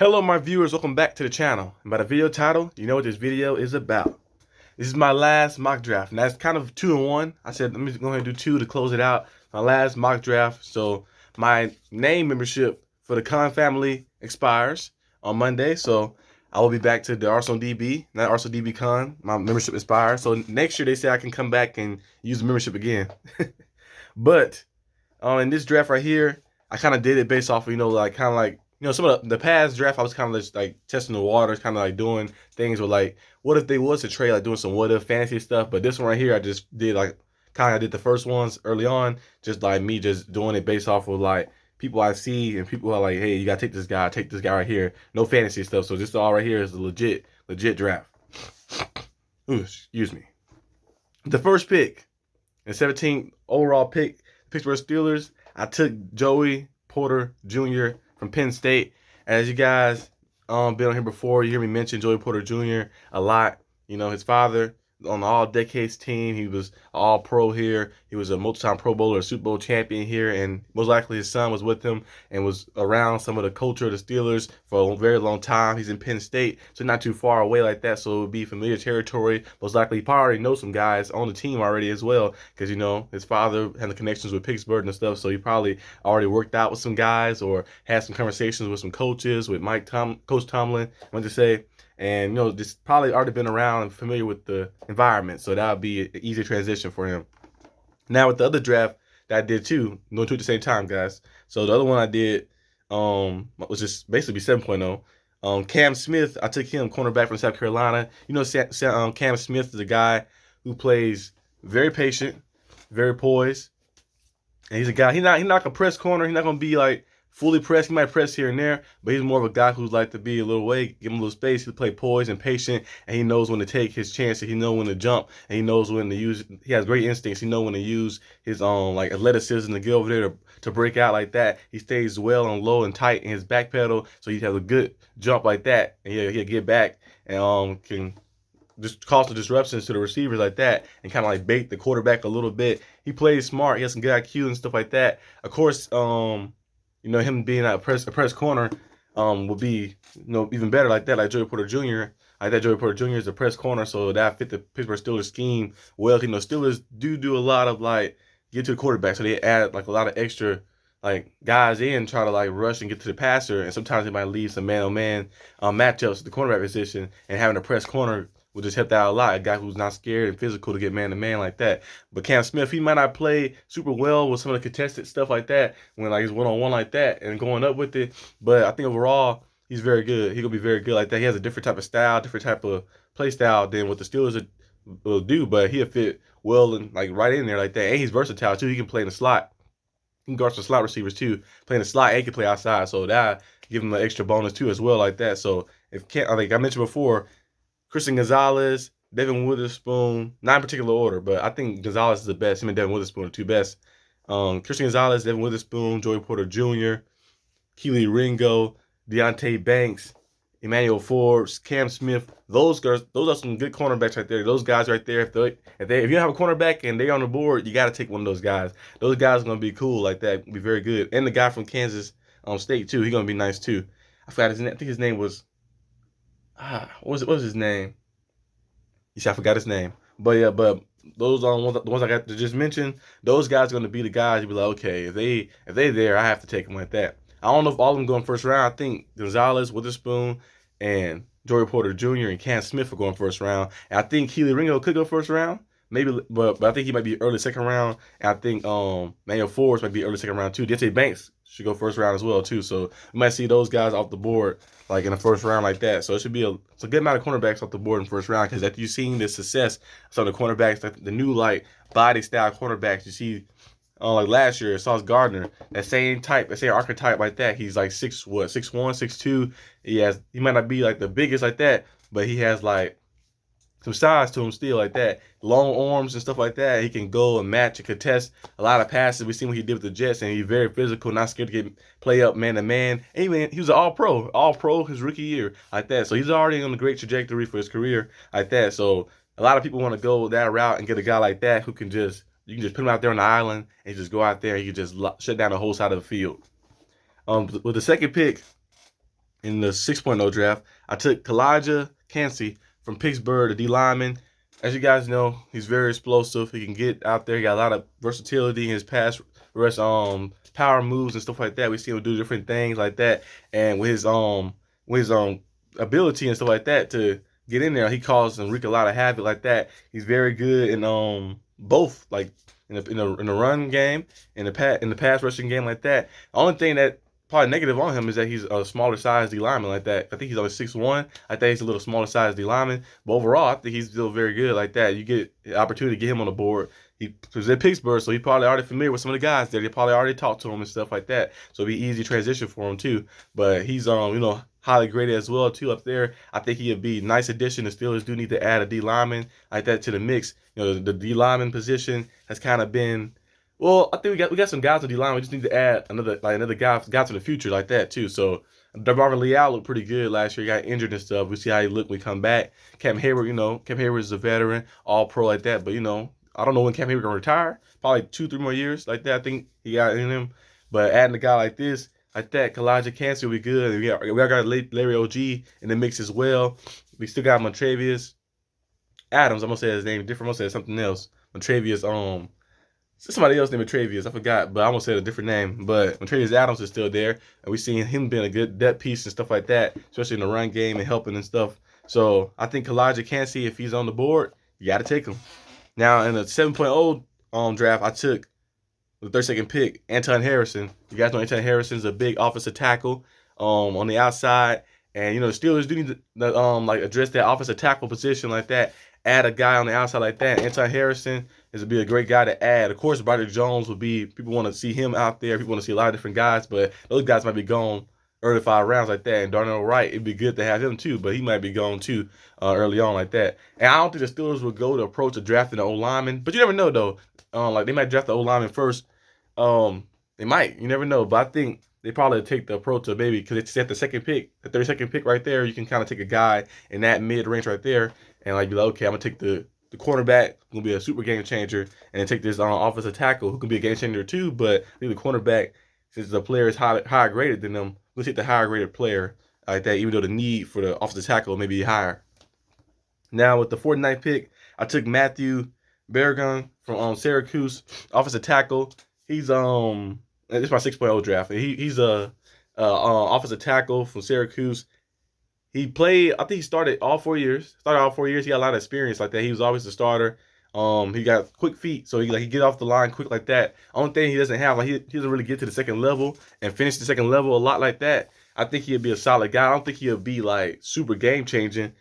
Hello my viewers, welcome back to the channel. And by the video title, you know what this video is about. This is my last mock draft. Now it's kind of 2-in-1. I said let me go ahead and do 2 to close it out. My last mock draft. So my name membership for the Khan family expires on Monday. So I will be back to the Arsenal DB, not Arsenal DB Khan. My membership expires. So next year they say I can come back and use the membership again. But in this draft right here, I kind of did it based off of, some of the past draft, I was kind of just like testing the waters, kind of like doing things with like, what if they was to trade, like doing some what if fantasy stuff. But this one right here, I just did like, kind of did the first ones early on, just like me just doing it based off of like people I see and people are like, hey, you got to take this guy right here. No fantasy stuff. So this all right here is a legit draft. Ooh, excuse me. The first pick, the 17th overall pick, Pittsburgh Steelers, I took Joey Porter Jr. from Penn State. As you guys been on here before, you hear me mention Joey Porter Jr. a lot. You know, his father on the all-decades team. He was all-pro here. He was a multi-time Pro Bowler, a Super Bowl champion here, and most likely his son was with him and was around some of the culture of the Steelers for a very long time. He's in Penn State, so not too far away like that, so it would be familiar territory. Most likely he probably already knows some guys on the team already as well, because, you know, his father had the connections with Pittsburgh and stuff, so he probably already worked out with some guys or had some conversations with some coaches, with Coach Tomlin, I want to say. And, you know, just probably already been around and familiar with the environment. So that would be an easy transition for him. Now, with the other draft that I did too, going two at the same time, guys. So the other one I did was just basically 7.0. Cam Smith, I took him, cornerback from South Carolina. You know, Cam Smith is a guy who plays very patient, very poised. And he's a guy, he's not a press corner. He's not going to be like fully pressed. He might press here and there, but he's more of a guy who's like to be a little way, give him a little space. He'll play poised and patient, and he knows when to take his chances. He knows when to jump, and he knows when to use. He has great instincts. He knows when to use his like athleticism to get over there to break out like that. He stays well and low and tight in his back pedal, so he has a good jump like that, and he'll get back and can just cause the disruptions to the receivers like that and kind of like bait the quarterback a little bit. He plays smart. He has some good IQ and stuff like that. Of course, you know, him being a press corner would be, you know, even better like that, like Joey Porter Jr. Like that, Joey Porter Jr. is a press corner, so that fit the Pittsburgh Steelers scheme well. You know, Steelers do a lot of like get to the quarterback, so they add like a lot of extra like guys in, try to like rush and get to the passer, and sometimes they might leave some man-on-man matchups at the cornerback position, and having a press corner would just help that out a lot. A guy who's not scared and physical to get man-to-man like that. But Cam Smith, he might not play super well with some of the contested stuff like that when like he's one-on-one like that and going up with it. But I think overall, he's very good. He's going to be very good like that. He has a different type of style, different type of play style than what the Steelers will do. But he'll fit well and like right in there like that. And he's versatile too. He can play in the slot. He can guard some slot receivers too. Play in the slot and he can play outside. So that give him an extra bonus too as well like that. So if like I mentioned before, Christian Gonzalez, Devin Witherspoon, not in particular order, but I think Gonzalez is the best. Him and Devin Witherspoon are the two best. Christian Gonzalez, Devin Witherspoon, Joey Porter Jr., Keely Ringo, Deontay Banks, Emmanuel Forbes, Cam Smith. Those are some good cornerbacks right there. Those guys right there, if you don't have a cornerback and they're on the board, you got to take one of those guys. Those guys are gonna be cool like that, be very good. And the guy from Kansas State too, he's gonna be nice too. I forgot his name. I think his name was. What was his name? You see, I forgot his name. But yeah, but those the ones I got to just mention, those guys are gonna be the guys. You be like, okay, if they there, I have to take them like that. I don't know if all of them going first round. I think Gonzalez, Witherspoon, and Joey Porter Jr. and Cam Smith are going first round. And I think Keely Ringo could go first round. Maybe, but I think he might be early second round. And I think Emmanuel Forbes might be early second round too. Deontay Banks should go first round as well too. So we might see those guys off the board like in the first round like that. So it should be a good amount of cornerbacks off the board in the first round, because after you've seen the success of some of the cornerbacks, like the new like body style cornerbacks you see like last year, Sauce Gardner, that same archetype like that. He's like 6'1", 6'2". He might not be like the biggest like that, but he has like some size to him still like that. Long arms and stuff like that. He can go and match and contest a lot of passes. We seen what he did with the Jets, and he's very physical, not scared to play up man to man. And he was an all-pro his rookie year like that. So he's already on a great trajectory for his career like that. So a lot of people want to go that route and get a guy like that who can you can just put him out there on the island and just go out there and you can just shut down the whole side of the field. With the second pick, in the 6.0 draft, I took Kalijah Kancey from Pittsburgh, the D lineman. As you guys know, he's very explosive. He can get out there. He got a lot of versatility in his pass rush, power moves and stuff like that. We see him do different things like that, and with his ability and stuff like that to get in there, he causes and wreak a lot of havoc like that. He's very good in both, like in the run game, in the pass rushing game like that. The only thing that probably negative on him is that he's a smaller size D lineman like that. I think he's only 6'1". I think he's a little smaller size D lineman. But overall, I think he's still very good like that. You get the opportunity to get him on the board. He was at Pittsburgh, so he's probably already familiar with some of the guys there. They probably already talked to him and stuff like that. So it'll be easy transition for him too. But he's highly graded as well too up there. I think he'd be a nice addition. The Steelers do need to add a D lineman like that to the mix. The D lineman position has kind of been, well, I think we got some guys on D line. We just need to add another guy to the future like that too. So DeMarvin Leal looked pretty good last year. He got injured and stuff. We see how he looked when he come back. Cam Hayward, Cam Hayward is a veteran, all pro like that. But I don't know when Cam Hayward gonna retire. Probably 2-3 more years like that. I think he got in him. But adding a guy like this, like that, Kalijah Kancey will be good. We got Larry OG in the mix as well. We still got Montravius Adams. I'm gonna say his name different. I'm gonna say something else. Montravius somebody else named Travius, I forgot, but I almost said a different name. But Montravius Adams is still there, and we've seen him being a good depth piece and stuff like that, especially in the run game and helping and stuff. So I think Kalijah Kancey, if he's on the board, you got to take him. Now in the 7.0 draft, I took the 32nd pick, Anton Harrison. You guys know Anton Harrison is a big offensive tackle on the outside, and the Steelers do need to address that offensive tackle position like that. Add a guy on the outside like that. Anton Harrison is to be a great guy to add. Of course, Broderick Jones would be, people want to see him out there. People want to see a lot of different guys, but those guys might be gone early 5 rounds like that. And Darnell Wright, it'd be good to have him too, but he might be gone too early on like that. And I don't think the Steelers would go to approach of drafting the O-lineman, but you never know though. They might draft the O-lineman first. They might. You never know. But I think they probably take the approach of maybe, because it's at the second pick, the 32nd pick right there, you can kind of take a guy in that mid-range right there and be like, okay, I'm going to take the cornerback, who will be a super game changer, and then take this offensive tackle, who can be a game changer too, but I think the cornerback, since the player is higher graded than them, we'll take the higher graded player like that, even though the need for the offensive tackle may be higher. Now with the 49th pick, I took Matthew Bergeron from Syracuse, offensive tackle. He's this is my 6.0 draft. He's a offensive tackle from Syracuse. He played, I think he started all 4 years. He got a lot of experience like that. He was always the starter. He got quick feet, so he get off the line quick like that. Only thing he doesn't have, he doesn't really get to the second level and finish the second level a lot like that. I think he'd be a solid guy. I don't think he'll be super game changing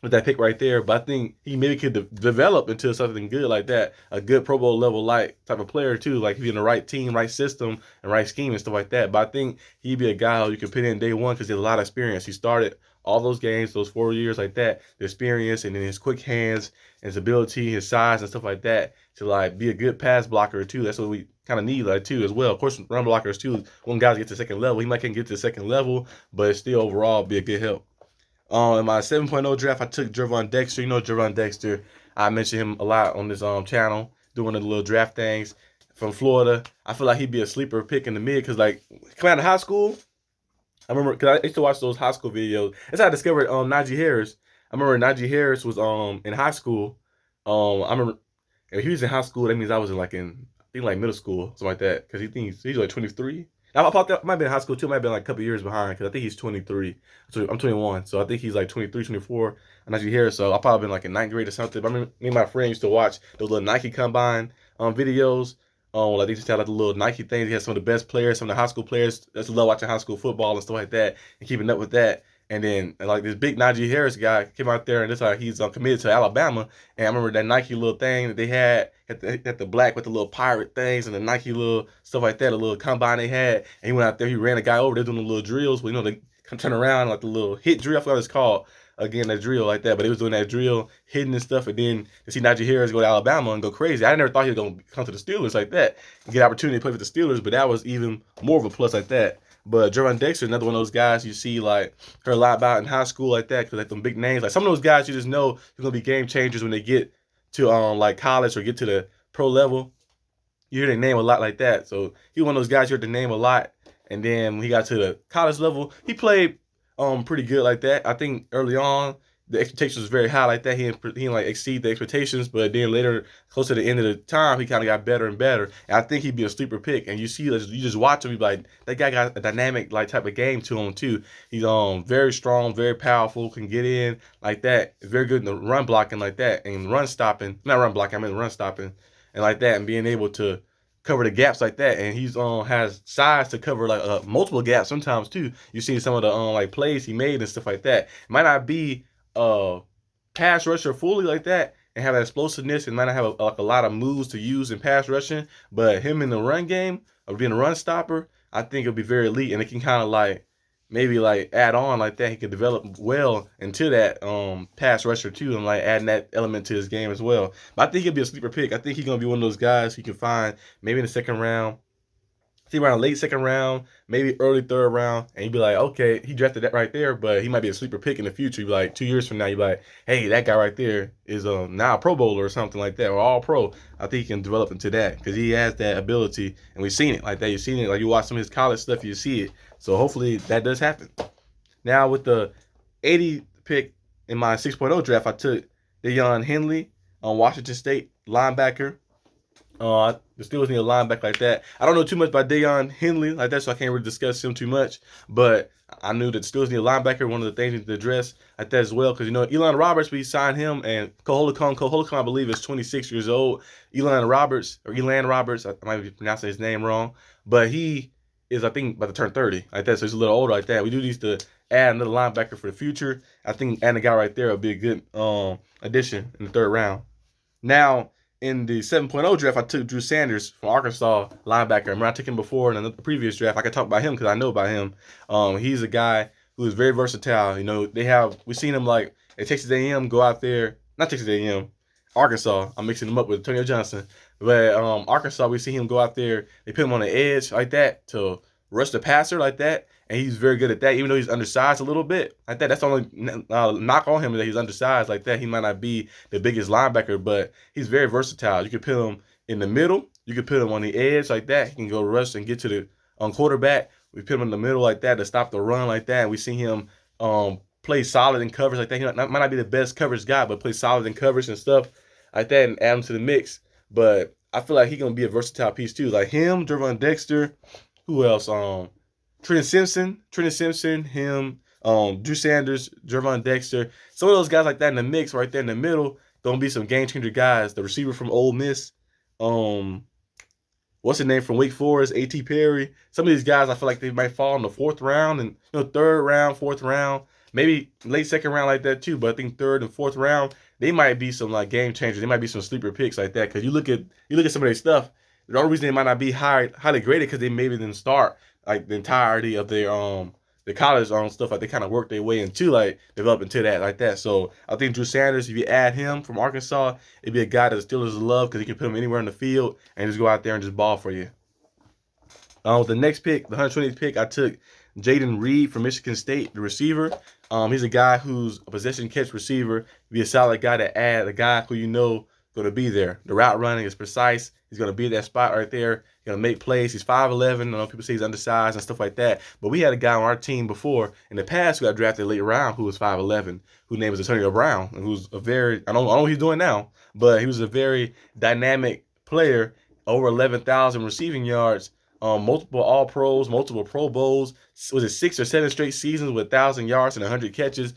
with that pick right there, but I think he maybe could develop into something good like that, a good Pro Bowl level type of player too, like if he's in the right team, right system, and right scheme and stuff like that. But I think he'd be a guy who you can put in day one because he has a lot of experience. He started all those games, those 4 years like that, the experience, and then his quick hands, his ability, his size, and stuff like that to be a good pass blocker too. That's what we kind of need too as well. Of course, run blockers too. When guys get to the second level, he might can't get to the second level, but still overall be a good help. In my 7.0 draft, I took Gervon Dexter. You know Gervon Dexter. I mentioned him a lot on this channel, doing the little draft things from Florida. I feel like he'd be a sleeper pick in the mid because coming out of high school, I remember because I used to watch those high school videos. That's how I discovered Najee Harris. I remember Najee Harris was in high school. I remember if he was in high school, that means I was in I think middle school, something like that. Because he's 23. I thought that might have been in high school too. Might have been a couple years behind because I think he's 23. So I'm 21. So I think he's 23, 24. And Najee Harris. So I probably been in ninth grade or something. I mean, me and my friend used to watch those little Nike Combine videos. They just had the little Nike things. He had some of the best players, some of the high school players. I just love watching high school football and stuff like that and keeping up with that. And then this big Najee Harris guy came out there and this he's committed to Alabama. And I remember that Nike little thing that they had the black with the little pirate things and the Nike little stuff like that, a little combine they had. And he went out there, he ran a guy over there doing the little drills. Well, they turn around the little hit drill. I forgot what it's called. Again, that drill like that. But he was doing that drill, hitting and stuff. And then to see Najee Harris go to Alabama and go crazy. I never thought he was going to come to the Steelers like that and get an opportunity to play with the Steelers. But that was even more of a plus like that. But Gervon Dexter, another one of those guys you see heard a lot about in high school like that, because them big names, some of those guys you just know they're gonna be game changers when they get to college or get to the pro level. You hear their name a lot like that. So he was one of those guys you heard the name a lot, and then when he got to the college level, he played pretty good like that. I think early on the expectations was very high like that. He didn't like exceed the expectations, but then later, close to the end of the time, he kind of got better and better. And I think he'd be a sleeper pick. And you see, you just watch him, you be like, that guy got a dynamic like type of game to him too. He's very strong, very powerful, can get in like that. Very good in the run blocking like that, and run stopping. Not run blocking, I mean run stopping, and like that, and being able to cover the gaps like that, and he's has size to cover like multiple gaps sometimes too. You see some of the like plays he made and stuff like that. It might not be pass rusher fully like that and have that explosiveness, and might not have like a lot of moves to use in pass rushing, but him in the run game of being a run stopper, I think it'll be very elite, and it can kind of like maybe like add on like that. He could develop well into that pass rusher too, and like adding that element to his game as well. But I think he'll be a sleeper pick. I think he's gonna be one of those guys you can find maybe in the second round, see around late second round, maybe early third round, and you'd be like, okay, he drafted that right there, but he might be a sleeper pick in the future. You'd be like 2 years from now, you'd be like, hey, that guy right there is now a Pro Bowler or something like that, or All Pro. I think he can develop into that because he has that ability, and we've seen it like that. You've seen it, like you watch some of his college stuff, you see it. So hopefully that does happen. Now with the 80 pick in my 6.0 draft, I took Deion Henley on Washington State linebacker. The Steelers need a linebacker like that. I don't know too much about Deion Henley like that, so I can't really discuss him too much. But I knew that the Steelers need a linebacker. One of the things we need to address like that as well, because Elan Roberts, we signed him, and Koholakon, I believe, is 26 years old. Elan Roberts, I might be pronouncing his name wrong, but he is, I think, about to turn 30 like that, so he's a little older like that. We do need to add another linebacker for the future. I think adding a guy right there will be a good addition in the third round. Now, in the 7.0 draft, I took Drew Sanders from Arkansas linebacker. Remember, I took him before in the previous draft. I can talk about him because I know about him. He's a guy who is very versatile. We've seen him like at Texas A&M go out there, not Texas A&M, Arkansas. I'm mixing him up with Antonio Johnson. But Arkansas, we see him go out there. They put him on the edge like that to rush the passer like that. And he's very good at that, even though he's undersized a little bit like that. That's the only knock on him, that he's undersized like that. He might not be the biggest linebacker, but he's very versatile. You could put him in the middle. You could put him on the edge like that. He can go rush and get to the quarterback. We put him in the middle like that to stop the run like that. And we see him play solid in coverage like that. He might not be the best coverage guy, but play solid in coverage and stuff like that, and add him to the mix. But I feel like he's going to be a versatile piece too. Like him, Gervon Dexter, who else? Trenton Simpson, him, Drew Sanders, Gervon Dexter. Some of those guys like that in the mix right there in the middle, gonna be some game changer guys. The receiver from Ole Miss, what's his name from Wake Forest, A.T. Perry. Some of these guys, I feel like they might fall in the fourth round and third round, fourth round, maybe late second round like that too. But I think third and fourth round, they might be some like game changers. They might be some sleeper picks like that. Because you look at some of their stuff. The only reason they might not be highly graded because they maybe didn't start like the entirety of their the college stuff. Like they kind of worked their way into like developing to that like that. So I think Drew Sanders, if you add him from Arkansas, it'd be a guy that the Steelers love because he can put him anywhere in the field and just go out there and just ball for you. With the next pick, the 120th pick, I took Jaden Reed from Michigan State, the receiver. He's a guy who's a possession catch receiver. Be a solid guy to add, a guy who going to be there. The route running is precise. He's going to be at that spot right there. He's going to make plays. He's 5'11". I know people say he's undersized and stuff like that. But we had a guy on our team before in the past who got drafted late round who was 5'11", whose name was Antonio Brown, and who's I don't know what he's doing now, but he was a very dynamic player, over 11,000 receiving yards, multiple All-Pros, multiple Pro Bowls. Was it 6 or 7 straight seasons with 1,000 yards and 100 catches?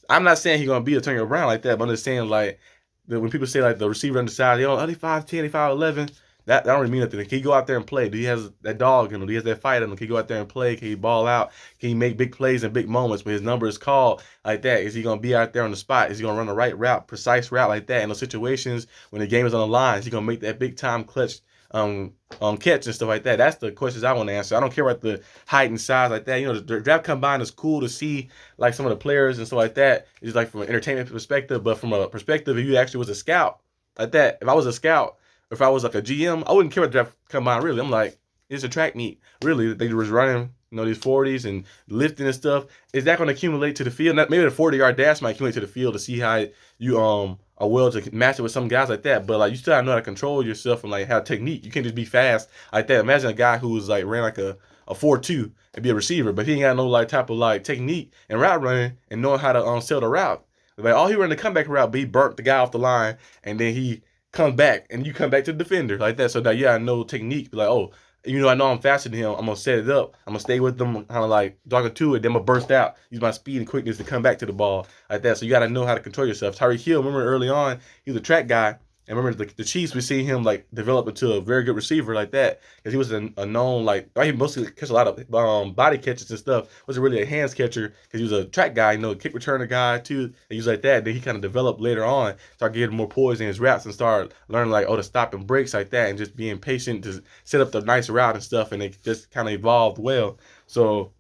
I'm not saying he's going to be Antonio Brown like that, but I'm just saying like, when people say like the receiver undersized, they 5'10", they 5'11", that don't really mean nothing. Can he go out there and play? Do he has that dog in him? Do he has that fight in him? Can he go out there and play? Can he ball out? Can he make big plays in big moments when his number is called like that? Is he going to be out there on the spot? Is he going to run the right route, precise route like that in those situations when the game is on the line? Is he going to make that big time clutch catch and stuff like that? That's the questions I want to answer. I don't care about the height and size like that. The draft combine is cool to see like some of the players and stuff like that. It's like from an entertainment perspective, but from a perspective, if you actually was a scout like that, if I was a scout, if I was like a GM, I wouldn't care about the draft combine really. I'm like, it's a track meet. Really, they was running, these 40s and lifting and stuff. Is that going to accumulate to the field? Maybe the 40-yard dash might accumulate to the field to see how you are well to match it with some guys like that. But like you still have to know how to control yourself and like have technique. You can't just be fast like that. Imagine a guy who was like ran like a a 4-2 and be a receiver, but he ain't got no like type of like technique and route running and knowing how to sell the route. Like all he ran the comeback route, but he burnt the guy off the line, and then he comes back and you come back to the defender like that. So now I know technique. Like, oh, I know I'm faster than him. I'm gonna set it up. I'm gonna stay with them, kind of like talking to it. Then I'm gonna burst out, use my speed and quickness to come back to the ball like that. So you gotta know how to control yourself. Tyreek Hill, remember early on, he was a track guy. And remember the Chiefs, we seen him like develop into a very good receiver like that, because he was a known like he mostly catch a lot of body catches and stuff. Wasn't really a hands catcher because he was a track guy, kick returner guy too. And he was like that. Then he kind of developed later on, started getting more poise in his routes and started learning like to stop and breaks like that, and just being patient to set up the nice route and stuff. And it just kind of evolved well. So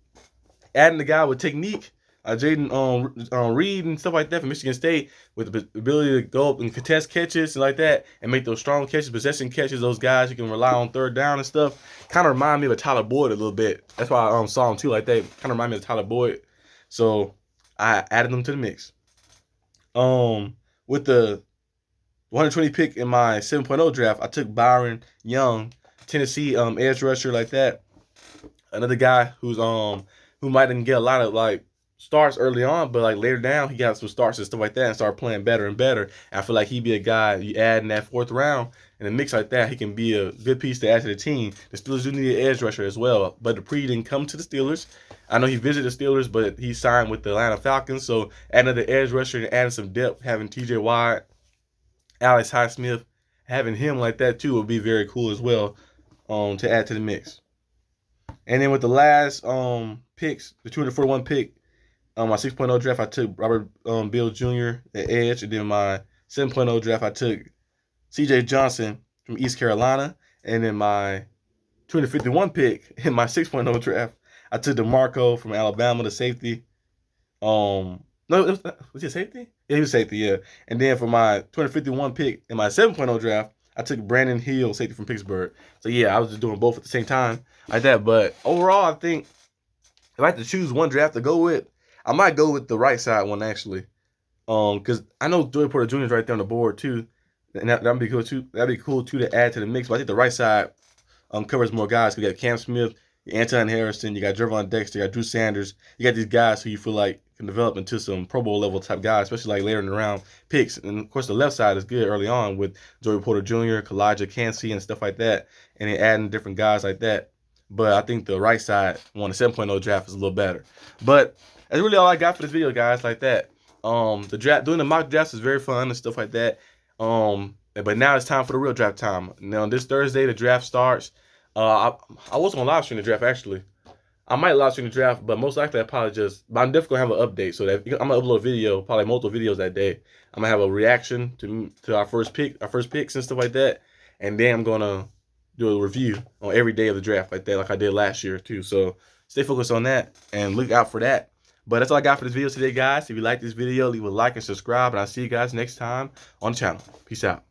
adding the guy with technique. Jaden Reed and stuff like that from Michigan State, with the ability to go up and contest catches and like that and make those strong catches, possession catches, those guys you can rely on third down and stuff, kind of remind me of Tyler Boyd a little bit. That's why I saw him too like that. Kind of remind me of Tyler Boyd. So I added them to the mix. With the 120 pick in my 7.0 draft, I took Byron Young, Tennessee edge rusher like that. Another guy who might didn't get a lot of like starts early on, but like later down, he got some starts and stuff like that and started playing better and better. And I feel like he'd be a guy you add in that fourth round in a mix like that. He can be a good piece to add to the team. The Steelers do need an edge rusher as well, but Dupree didn't come to the Steelers. I know he visited the Steelers, but he signed with the Atlanta Falcons. So adding another edge rusher and adding some depth, having T.J. Watt, Alex Highsmith, having him like that too would be very cool as well to add to the mix. And then with the last picks, the 241 pick, my 6.0 draft, I took Robert Bill Jr. at edge. And then my 7.0 draft, I took C.J. Johnson from East Carolina. And then my 251 pick in my 6.0 draft, I took DeMarco from Alabama, the safety. No, was he safety? Yeah, he was safety, yeah. And then for my 251 pick in my 7.0 draft, I took Brandon Hill, safety from Pittsburgh. So yeah, I was just doing both at the same time like that. But overall, I think if I had to choose one draft to go with, I might go with the right side one actually, because I know Joey Porter Jr. is right there on the board too, and that'd be cool too. That'd be cool too to add to the mix. But I think the right side covers more guys. We got Cam Smith, Anton Harrison, you got Jervon Dexter, you got Drew Sanders. You got these guys who you feel like can develop into some Pro Bowl level type guys, especially like later in the round picks. And of course, the left side is good early on with Joey Porter Jr., Kalijah Cansey, and stuff like that, and then adding different guys like that. But I think the right side on the 7.0 draft is a little better. But that's really all I got for this video, guys, like that. The draft, doing the mock drafts is very fun and stuff like that. But now it's time for the real draft time. Now, this Thursday, the draft starts. I was going to live stream the draft, actually. I might live stream the draft, but most likely but I'm definitely going to have an update. So that I'm going to upload a video, probably multiple videos that day. I'm going to have a reaction to our first picks and stuff like that. And then I'm going to do a review on every day of the draft like that, like I did last year, too. So stay focused on that and look out for that. But that's all I got for this video today, guys. If you like this video, leave a like and subscribe. And I'll see you guys next time on the channel. Peace out.